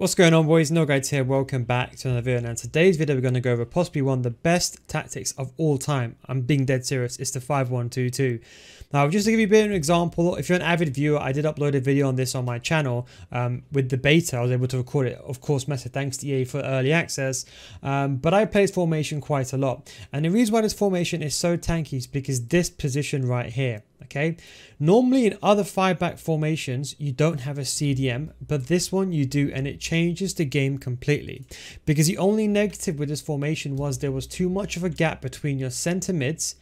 What's going on, boys? No Guides here. Welcome back to another video. Now in today's video we're going to go over possibly one of the best tactics of all time. I'm being dead serious. It's the 5-1-2-2. Now just to give you a bit of an example, if you're an avid viewer, I did upload a video on this on my channel with the beta. I was able to record it, of course, massive thanks to EA for early access, but I play this formation quite a lot, and the reason why this formation is so tanky is because this position right here. Okay, normally in other 5-back formations you don't have a CDM, but this one you do, and it changes the game completely, because the only negative with this formation was there was too much of a gap between your center mids.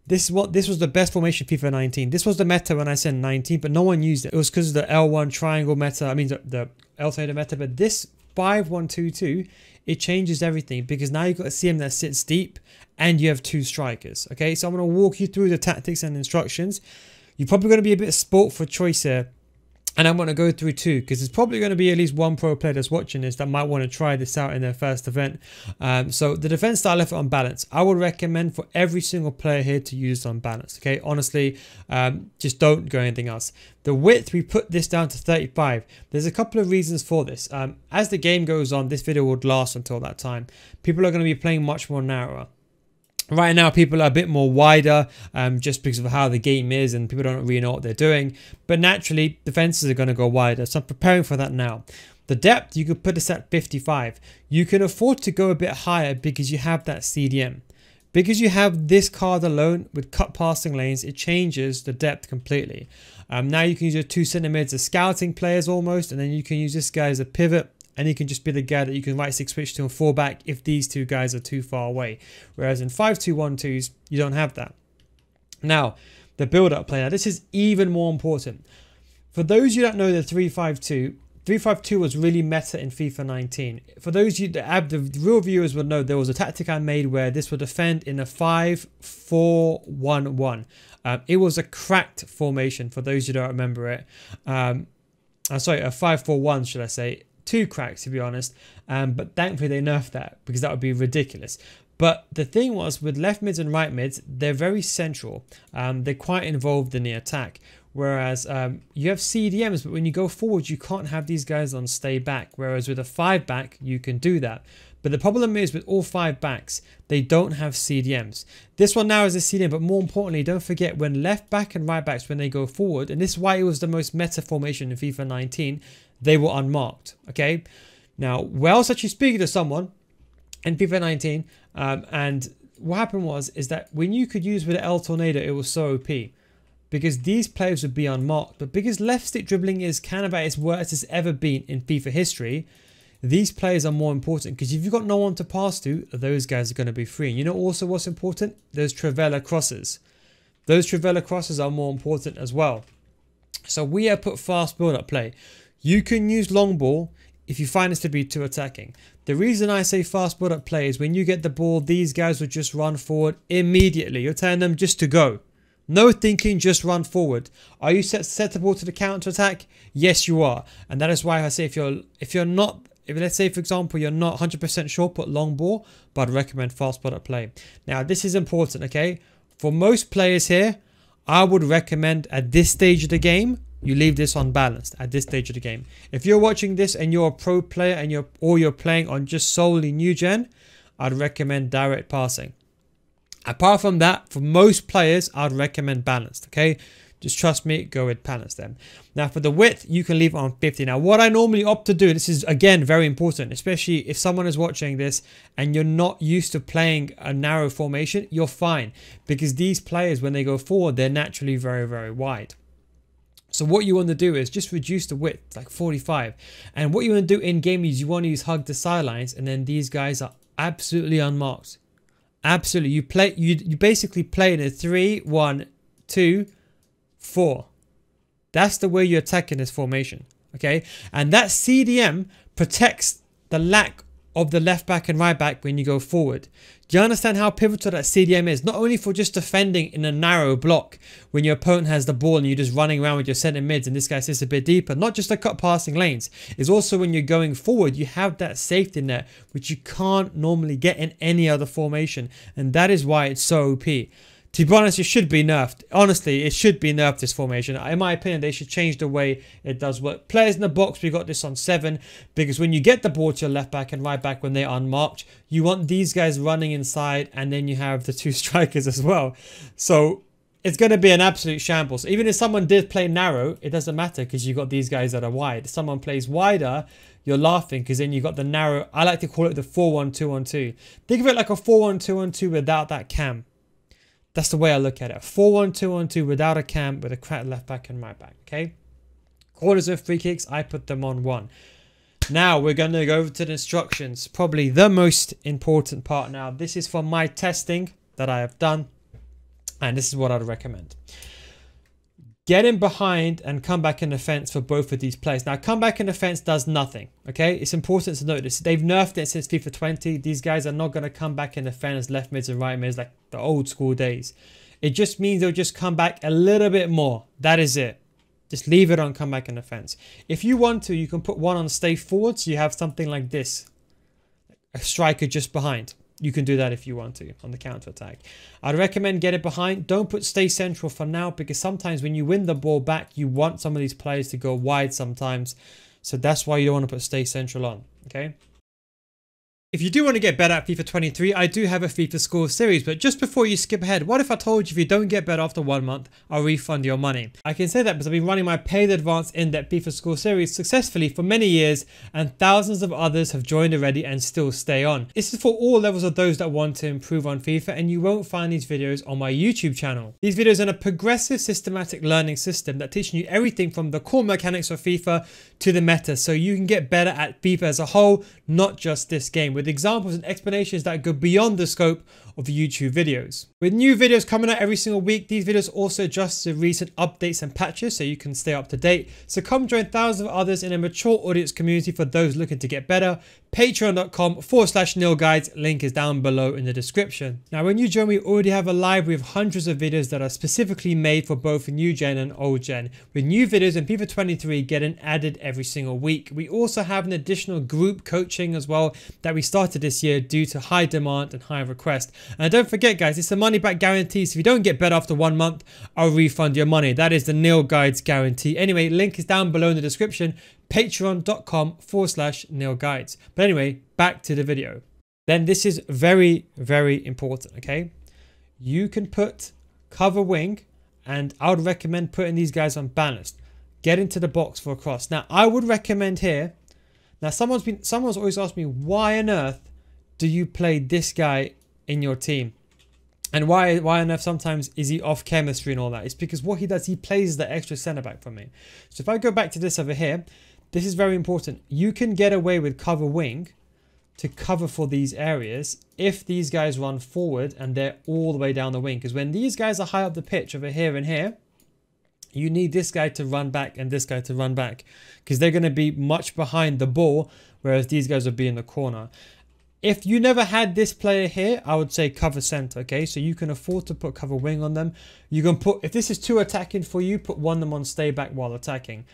This was the best formation FIFA 19. This was the meta when I said 19, but no one used it. It was because of the L1 triangle meta, I mean the L meta, but this 5-1-2-2, it changes everything, because now you've got a CM that sits deep and you have two strikers. Okay, so I'm going to walk you through the tactics and instructions. You're probably going to be a bit sport for choice here, and I'm going to go through two, because there's probably going to be at least one pro player that's watching this that might want to try this out in their first event. So the defense style, I left it on balance. I would recommend for every single player here to use it on balance. Okay, honestly, just don't go anything else. The width, we put this down to 35. There's a couple of reasons for this. As the game goes on, this video would last until that time. People are going to be playing much more narrower. Right now, people are a bit more wider just because of how the game is, and people don't really know what they're doing. But naturally, defenses are going to go wider. So I'm preparing for that now. The depth, you could put this at 55. You can afford to go a bit higher because you have that CDM. Because you have this card alone with cut passing lanes, it changes the depth completely. Now you can use your two center mids as scouting players almost, and then you can use this guy as a pivot. And he can just be the guy that you can right stick switch to and fall back if these two guys are too far away. Whereas in 5-2-1-2s, you don't have that. Now, the build-up play. Now, this is even more important. For those you don't know the 3-5-2, 3-5-2 was really meta in FIFA 19. For those you, the real viewers would know, there was a tactic I made where this would defend in a 5-4-1-1. It was a cracked formation for those who don't remember it. Sorry, a 5-4-1 should I say. Two cracks, to be honest, but thankfully they nerfed that, because that would be ridiculous. But the thing was, with left mids and right mids, they're very central. They're quite involved in the attack, whereas you have CDMs, but when you go forward you can't have these guys on stay back, whereas with a 5-back you can do that. But the problem is with all 5 backs, they don't have CDMs. This one now is a CDM, but more importantly, don't forget when left back and right backs, when they go forward, and this is why it was the most meta formation in FIFA 19, they were unmarked. Okay, now I was actually speaking to someone in FIFA 19, and what happened is that when you could use with the L Tornado, it was so OP, because these players would be unmarked. But because left stick dribbling is kind of at its worst it's ever been in FIFA history, these players are more important, because if you've got no one to pass to, those guys are going to be free. And you know also what's important? Those Trivela crosses. Those Trivela crosses are more important as well. So we have put fast build-up play. You can use long ball if you find this to be too attacking. The reason I say fast build-up play is when you get the ball, these guys will just run forward immediately. You're telling them just to go. No thinking, just run forward. Are you set the ball to the counter attack? Yes, you are. And that is why I say if let's say for example you're not 100% sure, put long ball, but I'd recommend fast build-up play. Now this is important, okay? For most players here, I would recommend at this stage of the game, you leave this unbalanced at this stage of the game. If you're watching this and you're a pro player and you're playing on just solely new gen, I'd recommend direct passing. Apart from that, for most players, I'd recommend balanced. Okay, just trust me, go with balanced then. Now for the width, you can leave it on 50. Now what I normally opt to do, this is again very important, especially if someone is watching this and you're not used to playing a narrow formation, you're fine, because these players when they go forward, they're naturally very, very wide. So what you want to do is just reduce the width, like 45. And what you want to do in game is you want to use hug the sidelines, and then these guys are absolutely unmarked. Absolutely. You basically play in a 3-1-2-4. That's the way you're attacking this formation. Okay? And that CDM protects the lack of the left back and right back when you go forward. Do you understand how pivotal that CDM is? Not only for just defending in a narrow block when your opponent has the ball and you're just running around with your center mids and this guy sits a bit deeper, not just the cut passing lanes. It's also when you're going forward, you have that safety net which you can't normally get in any other formation, and that is why it's so OP. To be honest, it should be nerfed. Honestly, it should be nerfed, this formation. In my opinion, they should change the way it does work. Players in the box, we got this on 7. Because when you get the ball to your left back and right back when they're unmarked, you want these guys running inside, and then you have the 2 strikers as well. So it's going to be an absolute shambles. Even if someone did play narrow, it doesn't matter because you got these guys that are wide. If someone plays wider, you're laughing because then you got the narrow. I like to call it the 4-1-2-1-2. Think of it like a 4-1-2-1-2 without that cam. That's the way I look at it. 4-1-2-1-2 without a cam with a cracked left back and right back. Okay. Corners and free kicks, I put them on 1. Now we're going to go over to the instructions. Probably the most important part now. This is for my testing that I have done. And this is what I'd recommend. Get in behind and come back in defense for both of these players. Now, come back in defense does nothing. Okay, it's important to note this. They've nerfed it since FIFA 20. These guys are not going to come back in defense left mids and right mids like the old school days. It just means they'll just come back a little bit more. That is it. Just leave it on come back in defense. If you want to, you can put one on stay forward. So you have something like this. A striker just behind. You can do that if you want to on the counter attack. I'd recommend get it behind. Don't put stay central for now because sometimes when you win the ball back, you want some of these players to go wide sometimes. So that's why you don't want to put stay central on. Okay. If you do want to get better at FIFA 23, I do have a FIFA School Series, but just before you skip ahead, what if I told you if you don't get better after 1 month, I'll refund your money? I can say that because I've been running my paid advanced in-depth FIFA School Series successfully for many years, and thousands of others have joined already and still stay on. This is for all levels of those that want to improve on FIFA, and you won't find these videos on my YouTube channel. These videos are a progressive systematic learning system that teaches you everything from the core mechanics of FIFA to the meta, so you can get better at FIFA as a whole, not just this game, with examples and explanations that go beyond the scope of YouTube videos. With new videos coming out every single week, these videos also adjust to recent updates and patches so you can stay up to date. So come join thousands of others in a mature audience community for those looking to get better. Patreon.com/nilguides, link is down below in the description. Now when you join, we already have a library of hundreds of videos that are specifically made for both new gen and old gen, with new videos in FIFA 23 getting added every single week. We also have an additional group coaching as well that we started this year due to high demand and high request. And don't forget guys, it's a money back guarantee, so if you don't get better after 1 month, I'll refund your money. That is the Nil Guides guarantee. Anyway, link is down below in the description, patreon.com/nilguides. But anyway, back to the video. Then this is very, very important, okay? You can put cover wing, and I would recommend putting these guys on balanced. Get into the box for a cross. Now, I would recommend here, now someone's always asked me, why on earth do you play this guy in your team? And why on earth sometimes is he off chemistry and all that? It's because what he does, he plays the extra centre back for me. So if I go back to this over here, this is very important. You can get away with cover wing to cover for these areas if these guys run forward and they're all the way down the wing. Because when these guys are high up the pitch over here and here, you need this guy to run back and this guy to run back because they're going to be much behind the ball, whereas these guys will be in the corner. If you never had this player here, I would say cover center, okay? So you can afford to put cover wing on them. You can put, if this is 2 attacking for you, put one of them on stay back while attacking.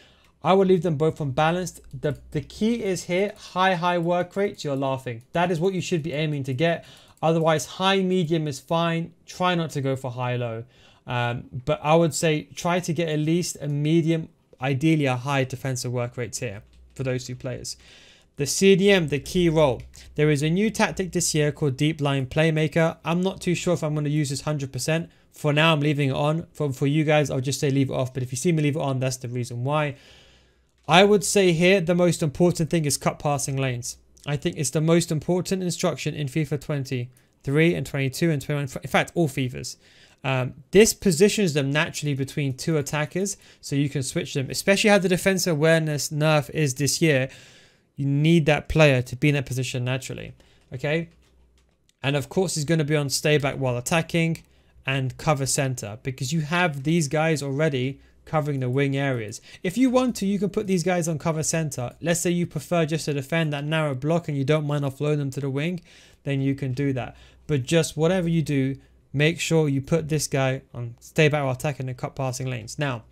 I would leave them both unbalanced. The key is here, high work rates, you're laughing. That is what you should be aiming to get. Otherwise, high, medium is fine. Try not to go for high, low. But I would say try to get at least a medium, ideally a high defensive work rates here for those 2 players. The CDM, the key role. There is a new tactic this year called Deep Line Playmaker. I'm not too sure if I'm going to use this 100%. For now, I'm leaving it on. For you guys, I'll just say leave it off. But if you see me leave it on, that's the reason why. I would say here, the most important thing is cut passing lanes. I think it's the most important instruction in FIFA 23 and 22 and 21. In fact, all FIFAs. This positions them naturally between 2 attackers, so you can switch them. Especially how the defensive awareness nerf is this year. You need that player to be in that position naturally. Okay? And of course, he's going to be on stay back while attacking and cover center because you have these guys already covering the wing areas. If you want to, you can put these guys on cover center. Let's say you prefer just to defend that narrow block and you don't mind offloading them to the wing, then you can do that. But just whatever you do, make sure you put this guy on stay back while attacking and cut passing lanes. Now,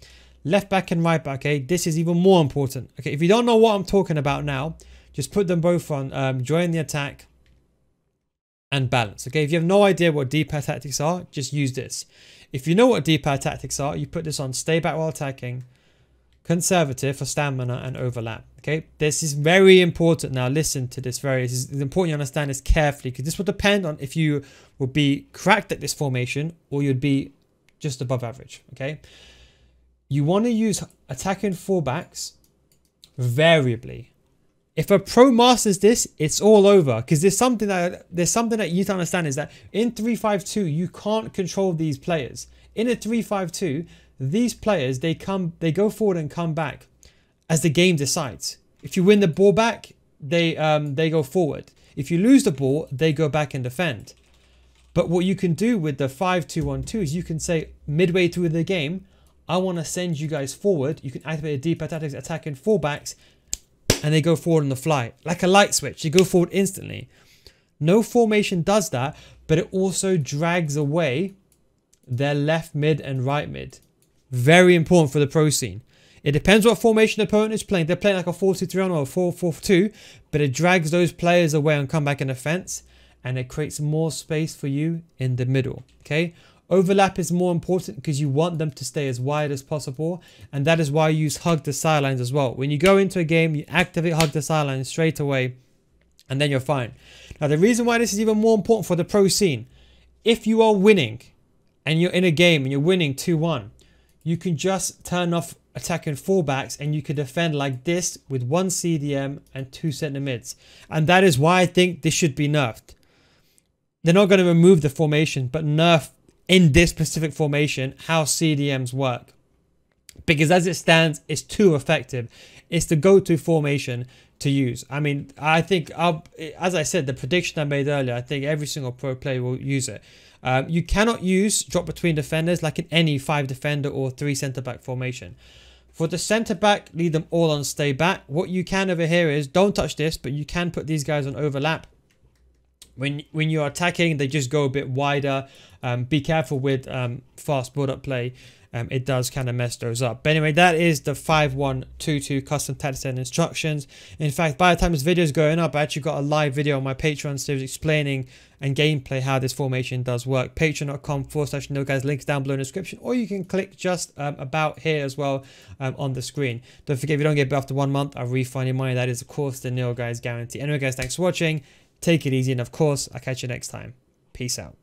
left back and right back, okay, this is even more important. Okay, if you don't know what I'm talking about now, just put them both on join the attack and balance. Okay, if you have no idea what D-pad tactics are, just use this. If you know what D-pad tactics are, you put this on stay back while attacking, conservative for stamina, and overlap. Okay, this is very important. Now listen to this it's important you understand this carefully, because this will depend on if you will be cracked at this formation or you'd be just above average. Okay, you want to use attacking fullbacks variably. If a pro masters this, it's all over, because there's something that you need to understand, is that in 3-5-2 you can't control these players. In a 3-5-2, these players they go forward and come back as the game decides. If you win the ball back, they go forward. If you lose the ball, they go back and defend. But what you can do with the 5-2-1-2 is you can say midway through the game, I want to send you guys forward. You can activate a deep tactics attacking fullbacks, and they go forward on the fly like a light switch. You go forward instantly. No formation does that, but it also drags away their left mid and right mid. Very important for the pro scene. It depends what formation the opponent is playing. They're playing like a 4-2-3-1 or a 4-4-2, but it drags those players away and come back in defense, and it creates more space for you in the middle. Okay. Overlap is more important because you want them to stay as wide as possible, and that is why you use hug the sidelines as well. When you go into a game, you activate hug the sidelines straight away, and then you're fine. Now, the reason why this is even more important for the pro scene, if you are winning and you're in a game and you're winning 2-1, you can just turn off attacking fullbacks and you can defend like this with 1 CDM and 2 centre mids. And that is why I think this should be nerfed. They're not going to remove the formation, but nerf in this specific formation how CDMs work, because as it stands, it's too effective. It's the go-to formation to use. I mean, I think as I said, the prediction I made earlier, I think every single pro player will use it. You cannot use drop between defenders like in any 5 defender or 3 centre back formation. For the centre back, leave them all on stay back. What you can over here is don't touch this, but you can put these guys on overlap. When you're attacking, they just go a bit wider. Be careful with fast build-up play. It does kind of mess those up. But anyway, that is the 5-1-2-2 custom tactics and instructions. In fact, by the time this video is going up, I actually got a live video on my Patreon series explaining and gameplay how this formation does work. Patreon.com/NoGuys, links down below in the description, or you can click just about here as well on the screen. Don't forget, if you don't get it after 1 month, I'll refund your money. That is, of course, the Nil Guys guarantee. Anyway, guys, thanks for watching. Take it easy, and of course, I'll catch you next time. Peace out.